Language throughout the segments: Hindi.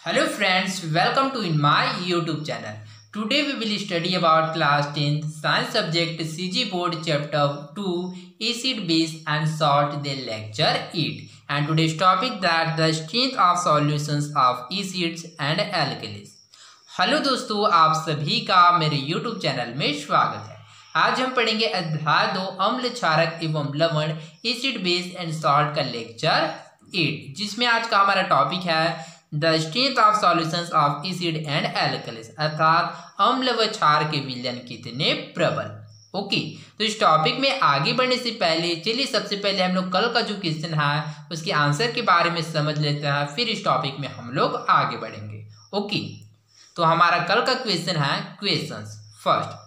Hello friends, welcome to in my YouTube channel. Today we will study about class 10th science subject CG board chapter 2 acid base and salt then lecture 8 and today's topic that the strength of solutions of acids and alkalis. Hello दोस्तों, आप सभी का मेरे YouTube चैनल में स्वागत है। आज हम पढ़ेंगे अध्याय 2 अम्ल क्षारक एवं लवण एसिड बेस एंड सॉल्ट का लेक्चर 8 जिसमें आज का हमारा टॉपिक है the strength of solutions of acid and alkalis अर्थात अम्ल व क्षार के विलयन कितने प्रबल। ओके, तो इस टॉपिक में आगे बढ़ने से पहले चलिए सबसे पहले हम लोग कल का जो क्वेश्चन है उसके आंसर के बारे में समझ लेते हैं, फिर इस टॉपिक में हम लोग आगे बढ़ेंगे। ओके, तो हमारा कल का क्वेश्चन है questions first,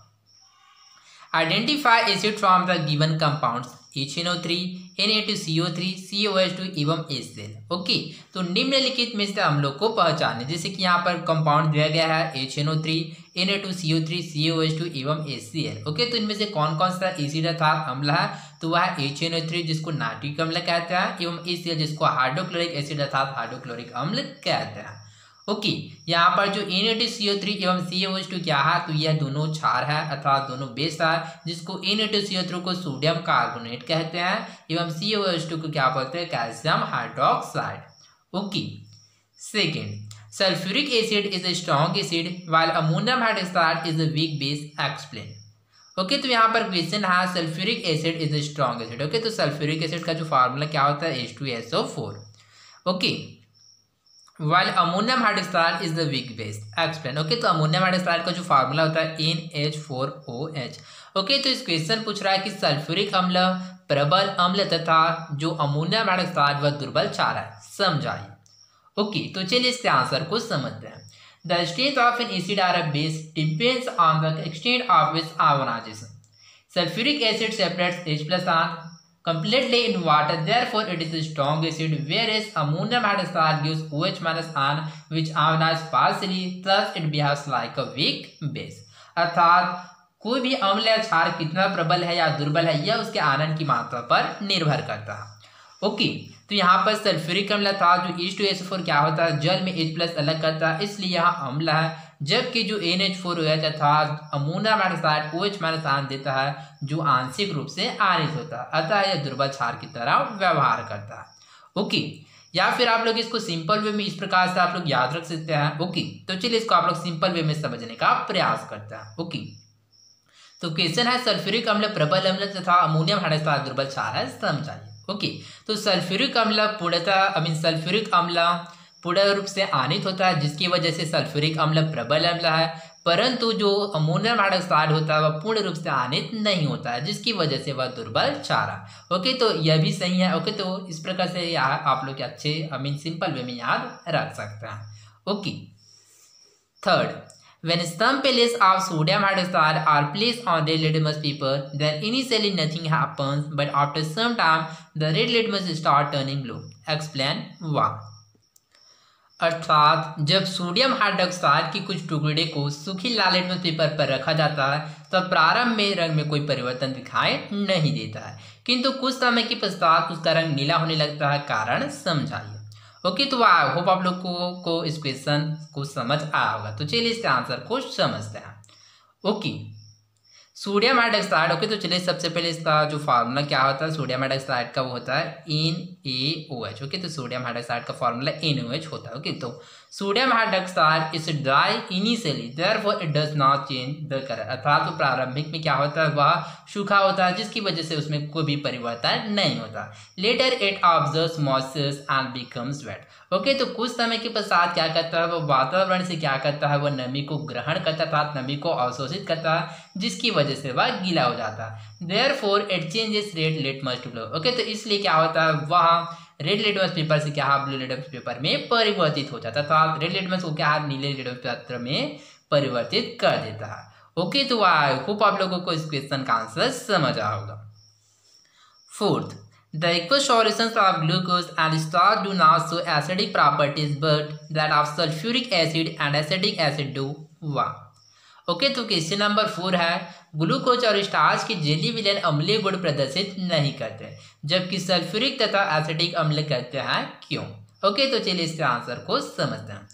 identify acid from the given compounds HNO3, Na2CO3, COH2 एवं HCl। ओके, तो निम्नलिखित में से अम्लों को पहचाने, जैसे कि यहाँ पर कंपाउंड दिया गया है HNO3, Na2CO3, COH2 एवं HCl। ओके, तो इनमें से कौन कौन सा एसिड अर्थात अम्ल है, तो वह है HNO3 जिसको नाइट्रिक अम्ल कहते हैं एवं HCl जिसको हाइड्रोक्लोरिक एसिड अर्थात हाइड्रोक्लोरिक अम्ल कहते हैं। ओके, यहाँ पर जो Na2CO3 एवं COH2 क्या है, तो यह दोनों क्षार है अर्थात दोनों बेस है, जिसको Na2CO3 को सोडियम कार्बोनेट कहते हैं एवं COH2 को क्या बोलते हैं, calcium hydroxide. Okay, second, sulphuric acid is a strong acid while ammonium hydroxide is a weak base, explain. Okay, तो यहाँ पर क्वेश्चन है sulphuric acid is a strong acid. Okay, तो सल्फ्यूरिक एसिड का जो फार्मूला क्या होता है, H2SO4। Okay, while ammonium hydroxide is the weak base, explain। Okay, तो अमोनियम हाइड्रोक्साइड का जो फार्मूला होता है NH4OH। ओके, तो इस क्वेश्चन पूछ रहा है कि सल्फ्यूरिक अम्ल प्रबल अम्ल तथा जो अमोनियम हाइड्रोक्साइड वह दुर्बल क्षार है, समझाइए। ओके, तो चलिए इसके आंसर को समझते हैं। The strength of an acid or a base depends on the extent of its ionisation. Sulphuric acid separates H+ ion completely in water, therefore it is a strong acid, whereas ammonium hydroxide gives OH- ion which ionize partially, thus it behaves like a weak base। अर्थात कोई भी अम्ल या क्षार कितना प्रबल है या दुर्बल है यह उसके आयनन की मात्रा पर निर्भर करता है। ओके, तो यहाँ पर सल्फ्यूरिक अम्ल था जो H2SO4 क्या होता है, जल में H+ अलग करता है, इसलिए यहाँ अम्ल है, जबकि जो NH4OH अर्थात अमोनियम हाइड्रोक्साइड OH- आयन देता है जो आंशिक रूप से आयनित होता है, अतः यह दुर्बल क्षार की तरह व्यवहार करता है। ओके, या फिर आप लोग इसको सिंपल वे में इस प्रकार से आप लोग याद रख सकते हैं। ओके, तो चलिए इसको आप लोग सिंपल वे में समझने का प्रयास करते हैं। ओके, तो क्वेश्चन है सल्फ्यूरिक अम्ल प्रबल अम्ल तथा अमोनियम हाइड्रोक्साइड दुर्बल क्षार है, समझाइए। ओके, तो सल्फ्यूरिक अम्ल सल्फ्यूरिक अम्ल पूर्ण रूप से आयनित होता है, जिसकी वजह से सल्फ्यूरिक अम्ल प्रबल अम्ल है, परंतु जो अमोनियम हाइड्रोक्साइड होता है वह पूर्ण रूप से आयनित नहीं होता है, जिसकी वजह से वह दुर्बल क्षार है। ओके, तो यह भी सही है। ओके, तो इस प्रकार से आप लोग अच्छे सिंपल वे में याद रख सकते हैं। Okay, third, when some pellets of sodium hydroxide are placed on red litmus paper, then initially nothing happens, but after some time the red litmus start turning blue, explain why। अर्थात जब सोडियम हाइड्रोक्साइड की कुछ टुकड़े को सूखी लाल लिटमस पेपर पर रखा जाता है तो प्रारंभ में रंग में कोई परिवर्तन दिखाई नहीं देता है, किंतु कुछ समय के पश्चात उसका रंग नीला होने लगता है, कारण समझाइए। ओके, तो आई होप आप लोग को इस क्वेश्चन को समझ आया होगा, तो चलिए इसके आंसर को समझते हैं। Okay, sodium hydroxide. ओके, तो चलिए सबसे पहले इसका जो फार्मूला क्या होता है सोडियम हाइड्रोक्साइड का, वो होता है NaOH। ओके, तो सोडियम हाइड्रोक्साइड का फार्मूला NaOH होता है। ओके, तो sodium hydroxide is dry initially, therefore it does not change the colour. अर्थात तो प्रारंभिक में क्या होता है वह सूखा होता है, जिसकी वजह से उसमें कोई भी परिवर्तन नहीं होता। Later it observes moisture and becomes wet. Okay, तो कुछ समय के पश्चात क्या करता है, वह वातावरण से क्या करता है, वह नमी को ग्रहण करता है, नमी को अवशोषित करता है, जिसकी वजह से वह गीला हो जाता है। Therefore it changes red litmus to blue. Okay, तो इसलिए क्या होता है वह रेड लिटमस पेपर से क्या है, ब्लू लिटमस पेपर में परिवर्तित हो जाता है, अर्थात रेड लिटमस को क्या है, नीले लिटमस पेपर में परिवर्तित कर देता है। ओके, तो आई होप आप लोगों को इस क्वेश्चन का आंसर समझ आया होगा। Fourth, the aqueous solutions of glucose and starch do not show acidic properties, but that of sulfuric acid and acetic acid do। Why? Okay, तो क्वेश्चन नंबर 4 है, ग्लूकोज और स्टार्च के जेली विलयन अम्लीय गुण प्रदर्शित नहीं करते जबकि सल्फ्यूरिक तथा एसिटिक अम्ल करते हैं, क्यों। ओके, तो चलिए इसके आंसर को समझते हैं।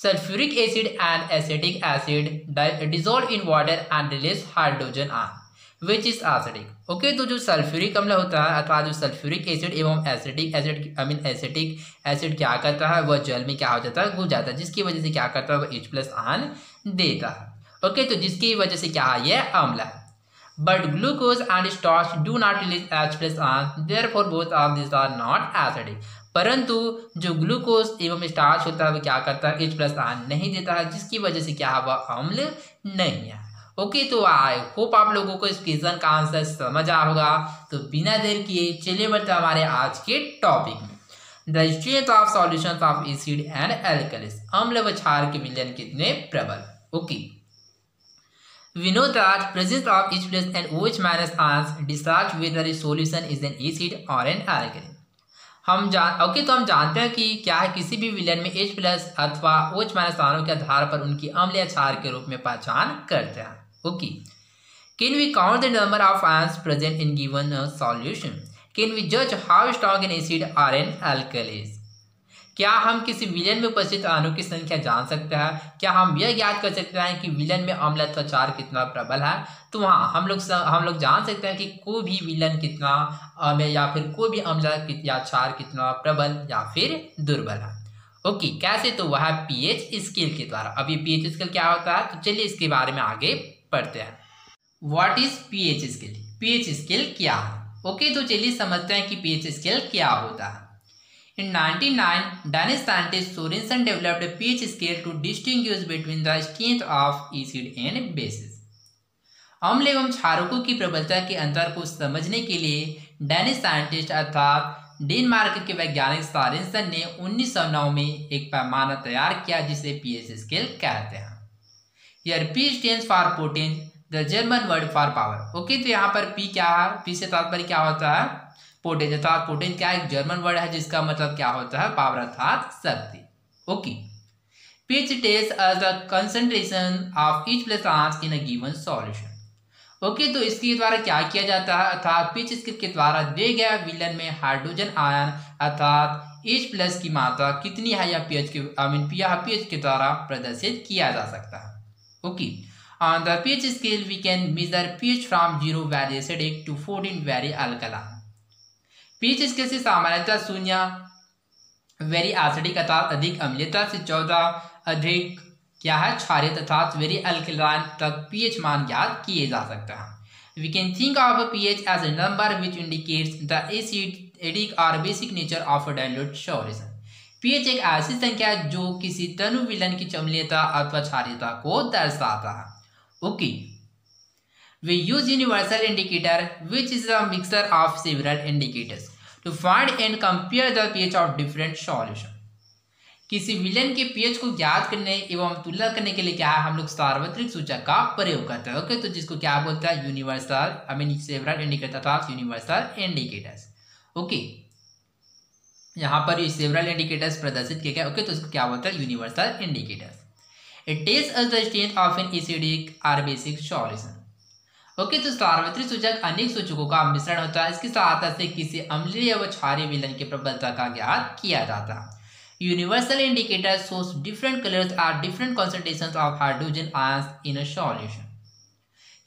sulfuric acid and acetic acid dissolve in water and release hydrogen ion which is acidic. Okay तो जो सल्फ्यूरिक अम्ल होता है अर्थात जो सल्फ्यूरिक एसिड एवं एसिटिक एसिड एसिटिक एसिड क्या करता है, वह जल में क्या हो जाता है, घुल जाता है, जिसकी वजह से क्या करता है, वह H+ आयन देता है। ओके तो जिसकी वजह से क्या है, यह अम्ल है। But glucose and starch do not release H+ ion, therefore both of this are not acidic. परंतु जो ग्लूकोज एवं स्टार्च होता है वह क्या करता है, H+ आयन नहीं देता है, जिसकी वजह से क्या है, वह अम्ल नहीं है। ओके तो आई होप आप लोगों को इस क्वेश्चन का आंसर समझ आया होगा। तो बिना देर किए चलिए बढ़ते हैं हमारे आज के टॉपिक में। The strength of solutions of acid and alkalis, अम्ल व क्षार के विलयन कितने प्रबल। Okay we know that presence of H+ and OH- ions discharge whether a solution is an acid or an alkali। तो हम जानते हैं कि क्या है, किसी भी विलयन में H+ अथवा OH- आयनों के आधार पर उनकी अम्ल या क्षार के रूप में पहचान करते हैं। Okay can we count the number of ions present in given solution, can we जज हाउ स्ट्रॉन्ग एन एसिड और एन अल्कलीज। क्या हम किसी विलयन में उपस्थित अणु की संख्या जान सकते हैं, क्या हम यह ज्ञात कर सकते हैं कि विलयन में अम्ल अथवा क्षार कितना प्रबल है। तो हाँ हम लोग जान सकते हैं कि कोई भी विलयन कितना या फिर कोई भी अम्ल या क्षार कितना प्रबल या फिर दुर्बल है। ओके कैसे, तो वह पीएच स्केल के द्वारा। अब ये पीएच स्केल क्या होता है, तो चलिए इसके बारे में आगे पढ़ते हैं। What is pH scale, pH scale क्या है। ओके तो चलिए समझते हैं कि पीएच स्केल क्या होता है। In 1909, Danish scientist Sorensen developed a pH scale to distinguish between the strength of acid and bases। अम्ल एवं क्षारकों की प्रबलता के अंतर को समझने के लिए डैनिश साइंटिस्ट अर्थात डेनमार्क के वैज्ञानिक सोरेनसन ने 1909 में एक पैमाना तैयार किया जिसे पीएच स्केल कहते हैं। Here P stands for potence, the German word for power। Okay तो यहाँ पर P क्या है, P से तात्पर्य क्या होता है, पोटेंस, अर्थात पोटेंस क्या एक जर्मन वर्ड है जिसका मतलब क्या होता है, पावर अर्थात शक्ति। Okay pH tells us the concentration of H+ ions in a given solution. Okay तो इसके द्वारा क्या किया जाता है, अर्थात पीएच स्केल के द्वारा दिए गए विलयन में हाइड्रोजन आयन अर्थात H+ की मात्रा कितनी है या पीएच के द्वारा प्रदर्शित किया जा सकता है। Okay on the pH scale we can measure pH from 0 very acidic to 14 very alkaline. PH scale से सामान्यतः 0 वेरी एसिडिक अर्थात अधिक अम्लीयता से 14 अधिक क्या है, क्षारीय अर्थात वेरी अल्कलाइन तक पीएच मान ज्ञात किए जा सकता है। We can think of a pH as a number which indicates the acidic or basic nature of a dilute solution. PH एक ऐसी संख्या है जो किसी तनु विलयन की अम्लीयता अथवा क्षारीयता को दर्शाता है। Okay we use universal indicator which is a mixture of several indicators to find and compare the pH of different solution। किसी विलयन के पीएच को ज्ञात करने एवं तुलना करने के लिए क्या है, हम लोग सार्वत्रिक सूचक का प्रयोग करते हैं। ओके तो जिसको क्या बोलते हैं, यूनिवर्सल सेवरल इंडिकेटर अर्थात यूनिवर्सल इंडिकेटर्स। ओके यहाँ पर ये सेवरल इंडिकेटर्स प्रदर्शित किए गए। ओके तो इसको क्या बोलते हैं, universal indicators. It tells us the strength of an acidic or basic solution. Okay तो सार्वत्रिक सूचक अनेक सूचकों का मिश्रण होता है, इसकी सहायता से किसी अम्लीय व क्षारीय विलयन की प्रबलता का ज्ञात किया जाता है। Universal indicator shows different colours और different concentrations of hydrogen ions in a solution.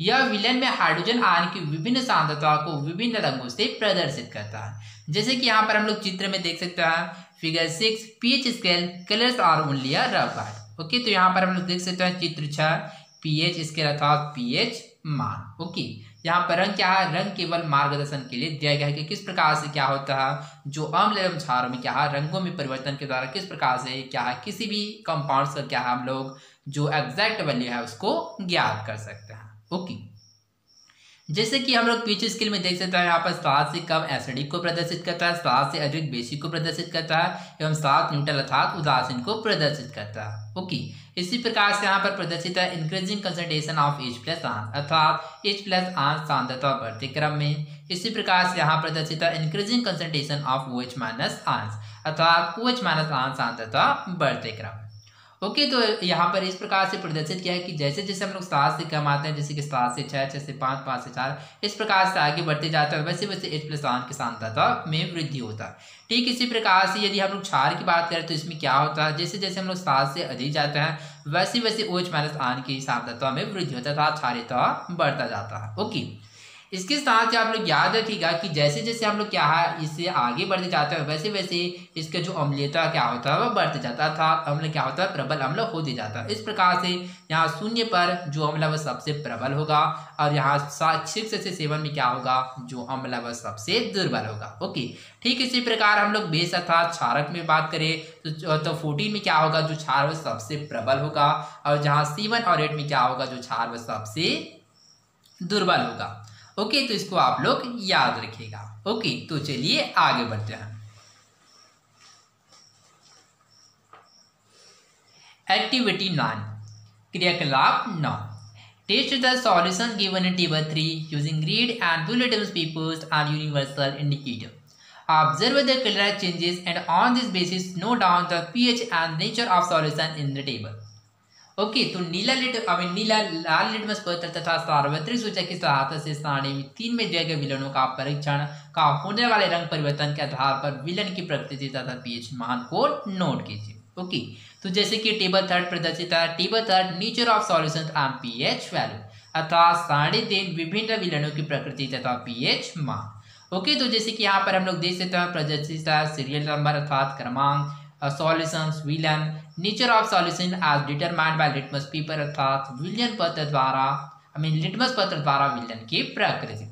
यह विलयन में हाइड्रोजन आयन की विभिन्न सांद्रता को विभिन्न रंगों से प्रदर्शित करता है। जैसे कि यहाँ पर हम लोग चित्र में देख सकते हैं, figure 6 pH scale colours are only a rough guide. Okay तो यहाँ पर हम लोग देख सकते हैं चित्र 6 पीएच स्केल अर्थात पीएच मान। ओके यहाँ पर रंग क्या है, रंग केवल मार्गदर्शन के लिए दिया गया है कि किस प्रकार से क्या होता है, जो अम्ल एवं क्षारों में क्या है रंगों में परिवर्तन के द्वारा किस प्रकार से क्या है किसी भी कंपाउंड्स का क्या है हम लोग जो एग्जैक्ट वैल्यू है उसको ज्ञात कर सकते हैं। ओके जैसे कि हम लोग पीएच स्केल में देख सकते हैं, यहाँ पर 7 से कम एसिडिक को प्रदर्शित करता है, 7 से अधिक बेसिक को प्रदर्शित करता है एवं 7 न्यूट्रल अर्थात उदासीन को प्रदर्शित करता है। ओके इसी प्रकार से यहाँ पर प्रदर्शित है increasing concentration of H+ ion अर्थात H+ आयन सांद्रता बढ़ते क्रम में। इसी प्रकार से यहाँ प्रदर्शित है increasing concentration of OH- ion अर्थात OH- आयन सांद्रता बढ़ते क्रम। ओके, तो यहाँ पर इस प्रकार से प्रदर्शित किया है कि जैसे जैसे हम लोग 7 से कम आते हैं, जैसे कि 7 से 6, 6 से 5, 5 से 4, इस प्रकार से आगे बढ़ते जाता है, वैसे वैसे H+आन की सांद्रता में वृद्धि होता है। ठीक इसी प्रकार से यदि हम लोग क्षार की बात करें तो इसमें क्या होता है, जैसे जैसे हम लोग 7 से अधिक जाते हैं वैसे वैसे OH- आन की सांद्रता में वृद्धि होता है, क्षारीयता बढ़ता जाता है। ओके, इसके साथ ही आप लोग याद रखिएगा कि जैसे जैसे हम लोग क्या है इससे आगे बढ़ते जाते हैं वैसे वैसे इसका जो अम्लीयता क्या होता है वह बढ़ते जाता है, अर्थात अम्ल क्या होता है, प्रबल अम्ल होते जाता है। इस प्रकार से यहाँ 0 पर जो अम्ल है वह सबसे प्रबल होगा और यहाँ 6 से 7 में क्या होगा, जो अम्ल है वह सबसे दुर्बल होगा। ओके, ठीक इसी प्रकार हम लोग बेस अर्थात क्षारक में बात करें तो 14 में क्या होगा, जो क्षार वह सबसे प्रबल होगा और जहाँ 7 और 8 में क्या होगा, जो क्षार वह सबसे दुर्बल होगा। ओके, तो इसको आप लोग याद रखिएगा। ओके, तो चलिए आगे बढ़ते हैं। एक्टिविटी 9, क्रियाकलाप 9। Test the solution given in table 3 using red and blue litmus papers and universal indicator. Observe the color changes and on this basis note down the pH and nature of solution in the table. Okay, तो नीला लाल लिटमस पत्र तथा सार्वत्रिक सूचक की सहायता से सारणी में 3 में दिए गए विलयनों का परीक्षण का होने वाले रंग परिवर्तन के आधार पर विलयन की प्रकृति तथा पीएच मान को नोट कीजिए। ओके, तो जैसे कि टेबल 3 प्रदर्शित है, table 3 nature of solution and pH value, अर्थात सारणी 3 विभिन्न विलयनों की प्रकृति तथा पीएच मान। ओके, तो जैसे कि यहाँ पर हम लोग देख सकते हैं प्रदर्शित है सीरियल नंबर अर्थात क्रमांक, सॉल्यूशंस, विलयन, nature of solution as determined by litmus paper अर्थात विलयन पत्र द्वारा लिटमस पत्र द्वारा विलयन की प्रकृति,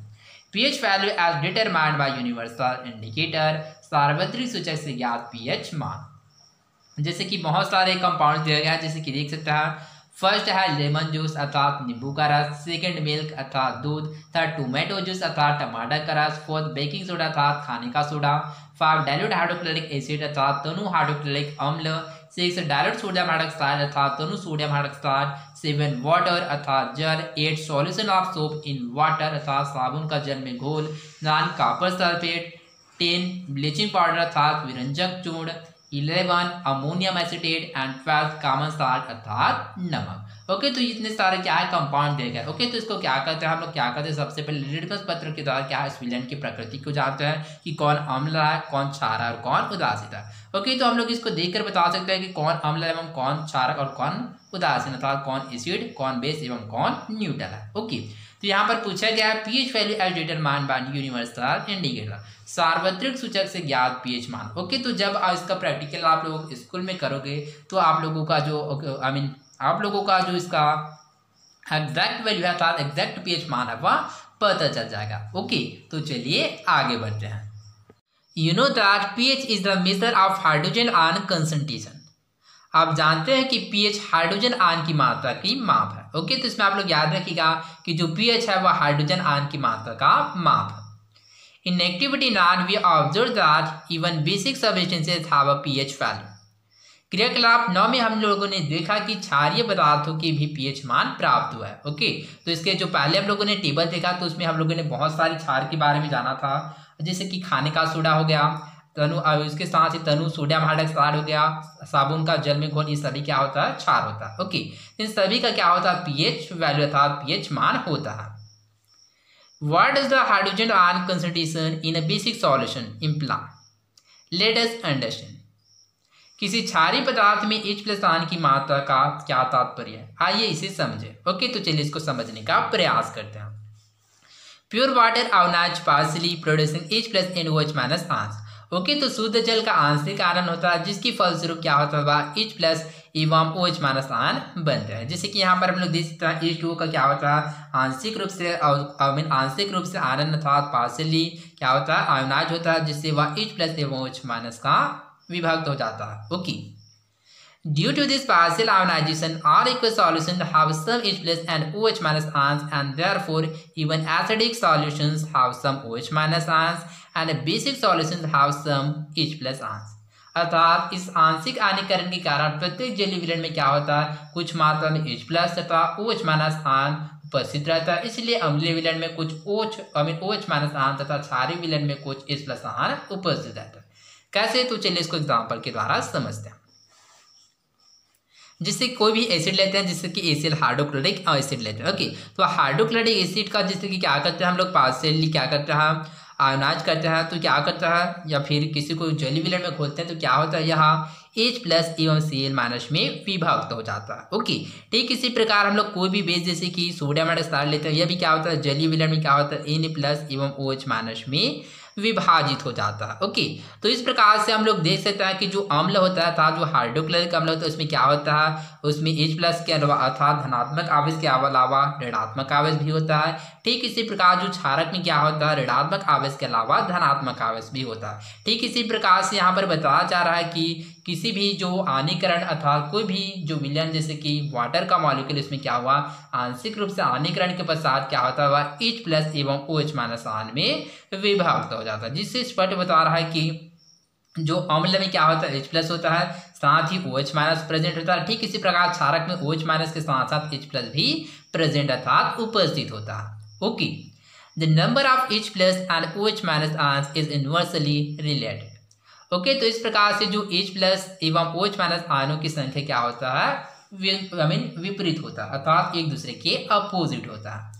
pH value as determined by universal indicator, सार्वत्रिक सूचक से ज्ञात पीएच मान। जैसे कि बहुत सारे कंपाउंड दिए गए हैं, जैसे कि देख सकते हैं फर्स्ट है लेमन जूस अर्थात नींबू का रस, सेकंड मिल्क अर्थात दूध, थर्ड टोमेटो जूस अर्थात टमाटर का रस, फोर्थ बेकिंग सोडा अर्थात खाने का सोडा, 5 डाइल्यूट हाइड्रोक्लोरिक एसिड अर्थात तनु हाइड्रोक्लोरिक अम्ल, 6 डाइल्यूट सोडियम हाइड्रोक्साइड अर्थात तनु सोडियम हाइड्रोक्साइड, 7 वाटर अर्थात जल, 8 solution of soap in water अर्थात साबुन का जल में घोल, 9 कॉपर सल्फेट, 10 ब्लीचिंग पाउडर अर्थात विरंजक चूर्ण, 11 ammonium acetate and 12 common salt अर्थात नमक। ओके, तो इतने सारे क्या है कंपाउंड दिए गए। ओके, तो इसको क्या करते हैं हम लोग, क्या करते हैं सबसे पहले लिटमस पत्र के द्वारा क्या है इस विलयन की प्रकृति को जानते हैं कि कौन अम्ल है, कौन क्षारक और कौन उदासीन है। ओके, तो हम लोग इसको देखकर बता सकते हैं कि कौन अम्ल एवं कौन क्षारक और कौन उदासीन अर्थात कौन एसिड, कौन बेस एवं कौन न्यूट्रल है। ओके, तो यहाँ पर पूछा गया है pH value as determined by universal indicator, सार्वत्रिक सूचक से ज्ञात पीएच मान। ओके, तो जब इसका प्रैक्टिकल आप लोग स्कूल में करोगे तो आप लोगों का जो आप लोगों का जो इसका एग्जैक्ट वैल्यू है अर्थात एग्जैक्ट पीएच मान है वह पता चल जाएगा। ओके, तो चलिए आगे बढ़ते हैं। You know that pH is the measure of hydrogen ion concentration. आप जानते हैं कि पीएच हाइड्रोजन आयन की मात्रा की माप है। ओके, तो इसमें आप लोग याद रखिएगा कि जो पीएच है वह हाइड्रोजन आयन की मात्रा का माप है। In activity 9, we observed that even basic substances have a pH value. क्रियाकलाप 9 में हम लोगों ने देखा कि क्षारीय पदार्थों की भी पीएच मान प्राप्त हुआ है। ओके, तो इसके जो पहले हम लोगों ने टेबल देखा तो उसमें हम लोगों ने बहुत सारी क्षार के बारे में जाना था, जैसे कि खाने का सोडा हो गया, तनु, इसके साथ ही तनु सोडियम हाइड्रोक्साइड हो गया, साबुन का जल में घोल, ये सभी क्या होता है, क्षार होता है। ओके, इन सभी का क्या होता है, पीएच वैल्यू अर्थात पीएच मान होता है। What does the hydrogen ion concentration in a basic solution imply? Let us understand. किसी क्षारीय पदार्थ में H+ आयन की मात्रा का क्या तात्पर्य है, आइए इसे समझें। ओके, तो चलिए इसको समझने का प्रयास करते हैं। Pure water ionise partially producing H+ NOH- ions. Okay, तो शुद्ध जल का आंशिक आयन होता है जिसकी फलस्वरूप क्या होता है, H+ एवं OH- आयन बनते हैं। जैसे कि यहाँ पर हम लोग देख सकते हैं H2O का क्या होता है, आंशिक रूप से आयन अर्थात पार्शियली क्या होता है, आयोनाइज होता है, जिससे वह H+ एवं OH- का विभक्त हो जाता है। Okay, due to this partial ionisation all aqueous solutions have some H+ and OH- ions and therefore even acidic solutions have some OH- ions and basic solutions have some H+ ions। अर्थात इस आंशिक आयनीकरण के कारण प्रत्येक जलीय विलयन में क्या होता है, कुछ मात्रा में H+ तथा OH- आयन उपस्थित रहता है, इसलिए अम्लीय विलयन में कुछ OH- आयन तथा क्षारीय विलयन में कुछ H+ आयन उपस्थित रहता है। कैसे, तो चलिए इसको एग्जाम्पल के द्वारा समझते हैं। जिससे कोई भी एसिड लेते हैं, जिससे कि एसिड हाइड्रोक्लोरिक एसिड लेते हैं। ओके, तो हाइड्रोक्लोरिक एसिड का जैसे कि क्या करते हैं हम लोग पार्शियली क्या करते हैं आयोनाइज करते हैं, तो क्या करता है या फिर किसी को जली विलयन में खोलते हैं तो क्या होता है यहाँ H+ एवं Cl- में विभक्त हो जाता है। ओके, ठीक इसी प्रकार हम लोग कोई भी बेस जैसे कि सोडियम हाइड्रोक्साइड लेते हैं, यह भी क्या होता है जलीय विलयन में क्या होता है Na+ एवं OH- में विभाजित हो जाता है। ओके, तो इस प्रकार से हम लोग देख सकते हैं कि जो अम्ल होता है अर्थात जो हाइड्रोक्लोरिक अम्ल होता है उसमें क्या होता है, उसमें H+ के अलावा अर्थात धनात्मक आवेश के अलावा ऋणात्मक आवेश भी होता है। ठीक इसी प्रकार जो क्षारक में क्या होता है ऋणात्मक आवेश के अलावा धनात्मक आवेश भी होता है। ठीक इसी प्रकार से यहाँ पर बताया जा रहा है कि किसी भी जो आनीकरण अर्थात कोई भी जो विलयन जैसे कि वाटर का मॉलिक्यूल इसमें क्या हुआ आंशिक रूप से आनीकरण के पश्चात क्या होता हुआ H+ एवं OH- आयन में विभक्त हो जाता है, जिससे स्पष्ट बता रहा है कि जो अम्ल में क्या होता है H+ होता है, साथ ही OH- प्रेजेंट होता है। ठीक इसी प्रकार क्षारक में OH- के साथ साथ H+ भी प्रेजेंट अर्थात उपस्थित होता है। Okay, the number of H+ and OH- ions is inversely related. Okay, तो इस प्रकार से जो H+ एवं OH- आयनों की संख्या क्या होता है विपरीत होता है अर्थात एक दूसरे के अपोजिट होता है।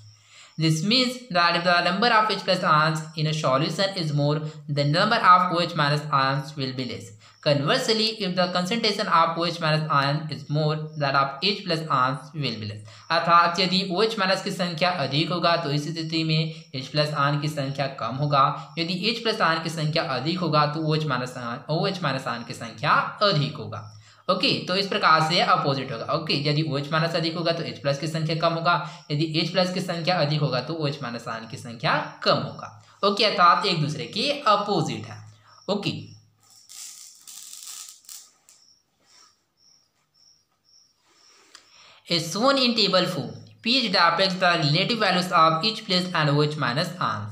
This means that if the number of H+ ions in a solution is more, the number of OH- ions will be less. Conversely, if the concentration of OH- ion is more, that of H+ ions will be less. अर्थात यदि OH- की संख्या अधिक होगा तो इस स्थिति में H+ आयन की संख्या कम होगा, यदि H+ आयन की संख्या अधिक होगा तो OH- आयन की संख्या अधिक होगा। ओके, तो इस प्रकार से अपोजिट होगा। ओके, यदि OH- अधिक होगा तो H+ की संख्या कम होगा, यदि H+ की संख्या अधिक होगा तो OH- आयन की संख्या कम होगा। ओके, अर्थात एक दूसरे के अपोजिट है। Okay, is shown in table 4. pH depicts the relative values of H+ and OH- ions.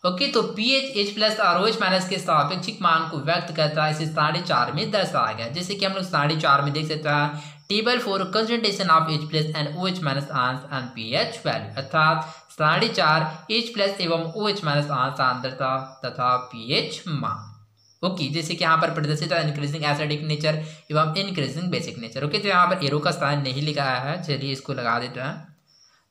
Okay, तो pH H+ और OH- के सापेक्षिक मान को व्यक्त करता है, इसे 4.5 में दर्शाया गया। जैसे कि हम लोग 4.5 में देख सकते हैं table 4 concentration of H+ and OH- ions and pH value अर्थात 4.5 H+ एवं OH- आयन सांद्रता तथा pH मान। ओके, जैसे कि यहाँ पर प्रदर्शित है इंक्रीजिंग एसिडिक नेचर एवं इंक्रीजिंग बेसिक नेचर। ओके, तो यहाँ पर एरो का साइन नहीं लिखा है, चलिए इसको लगा देते हैं।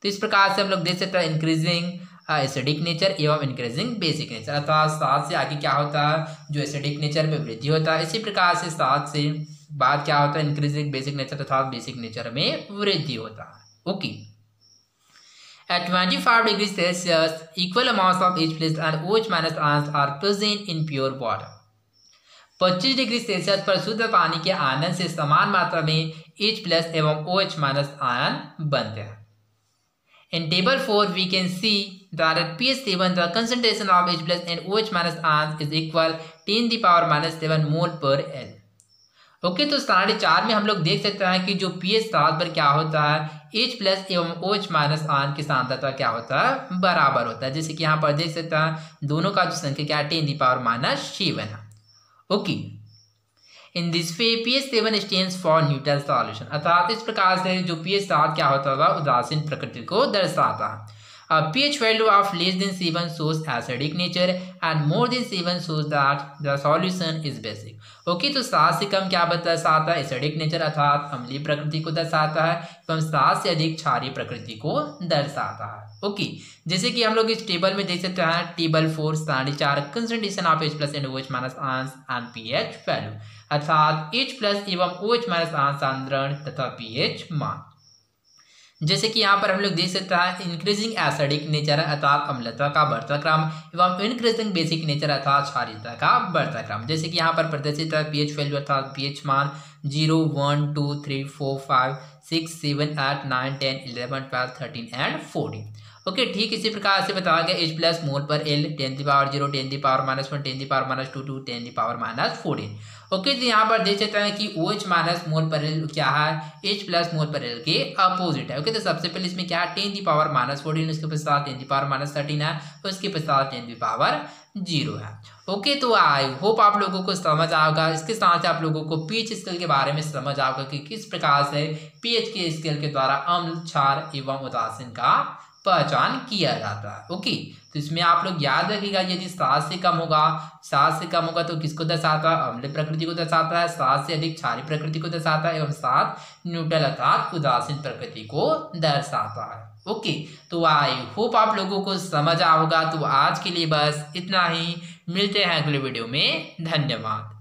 तो इस प्रकार से हम लोग देख सकते हैं इंक्रीजिंग एसिडिक नेचर एवं इंक्रीजिंग बेसिक नेचर अर्थात 7 से आगे क्या होता है जो एसिडिक नेचर में वृद्धि होता है, इसी प्रकार से 7 से बाद क्या होता है इंक्रीजिंग बेसिक नेचर अर्थात बेसिक नेचर में वृद्धि होता है। Okay, at 25 degrees Celsius equal amounts of H+ and OH- ions are present in pure water. 25 degree Celsius पर शुद्ध पानी के आयनन से समान मात्रा में H+ एवं OH- आयन बनते हैं। In table 4, we can see that at pH 7, the concentration of H+ and OH- ions is equal 10⁻⁻7 mole per L. Okay, तो 4.5 में हम लोग देख सकते हैं कि जो pH 7 पर क्या होता है H+ एवं OH- आयन की सांद्रता क्या होता है बराबर होता है। जैसे कि यहाँ पर देख सकते हैं दोनों का जो संख्या क्या है 10⁻⁻7 है। Okay, in this way pH 7 stands for neutral solution अर्थात इस प्रकार से जो pH 7 क्या होता होगा उदासीन प्रकृति को दर्शाता है। pH value of less than 7 shows acidic nature and more than 7 shows that the solution is basic. Okay, तो 7 से कम क्या दर्शाता है एसिडिक नेचर अर्थात अम्लीय प्रकृति को दर्शाता है एवं 7 से अधिक क्षारीय प्रकृति को दर्शाता है। ओके, जैसे कि हम लोग इस टेबल में देख सकते हैं table 4 4.5 concentration of H+ and OH- ions and pH value अर्थात H+ एवं OH- आयन सांद्रण तथा pH मान। जैसे कि यहाँ पर हम लोग देख सकते हैं इंक्रीजिंग एसिडिक नेचर अर्थात अम्लता का बढ़ता क्रम एवं इंक्रीजिंग बेसिक नेचर अर्थात क्षारीयता का बढ़ता क्रम। जैसे कि यहाँ पर प्रदर्शित है pH वैल्यू अर्थात pH मान 0 1 2 3 4 5 6 7 8 9 10 11 12 13 एंड 14। ओके, ठीक इसी प्रकार से बताया गया H+ मोल पर L 10⁻0 10⁻⁻1 10⁻2 10⁻14। ओके, तो यहाँ पर देख सकते हैं कि OH- मोल पर L क्या है H+ मोल पर L के अपोजिट है। ओके, तो सबसे पहले इसमें क्या है 10⁻14 उसके पश्चात 10⁻13 है उसके पश्चात 10⁻0 है। ओके, तो आई होप आप लोगों को समझ आएगा। इसके साथ आप लोगों को pH स्केल के बारे में समझ आएगा कि किस प्रकार से pH के स्केल के द्वारा अम्ल क्षार एवं उदासीन का पहचान किया जाता है। ओके, तो इसमें आप लोग याद रखिएगा, यदि 7 से कम होगा, 7 से कम होगा तो किसको दर्शाता है? अम्लीय प्रकृति को दर्शाता है। 7 से अधिक क्षारीय प्रकृति को दर्शाता है, एवं 7 न्यूट्रल अर्थात उदासीन प्रकृति को दर्शाता है। ओके, तो आई होप आप लोगों को समझ आएगा। तो आज के लिए बस इतना ही, मिलते हैं अगले वीडियो में। धन्यवाद।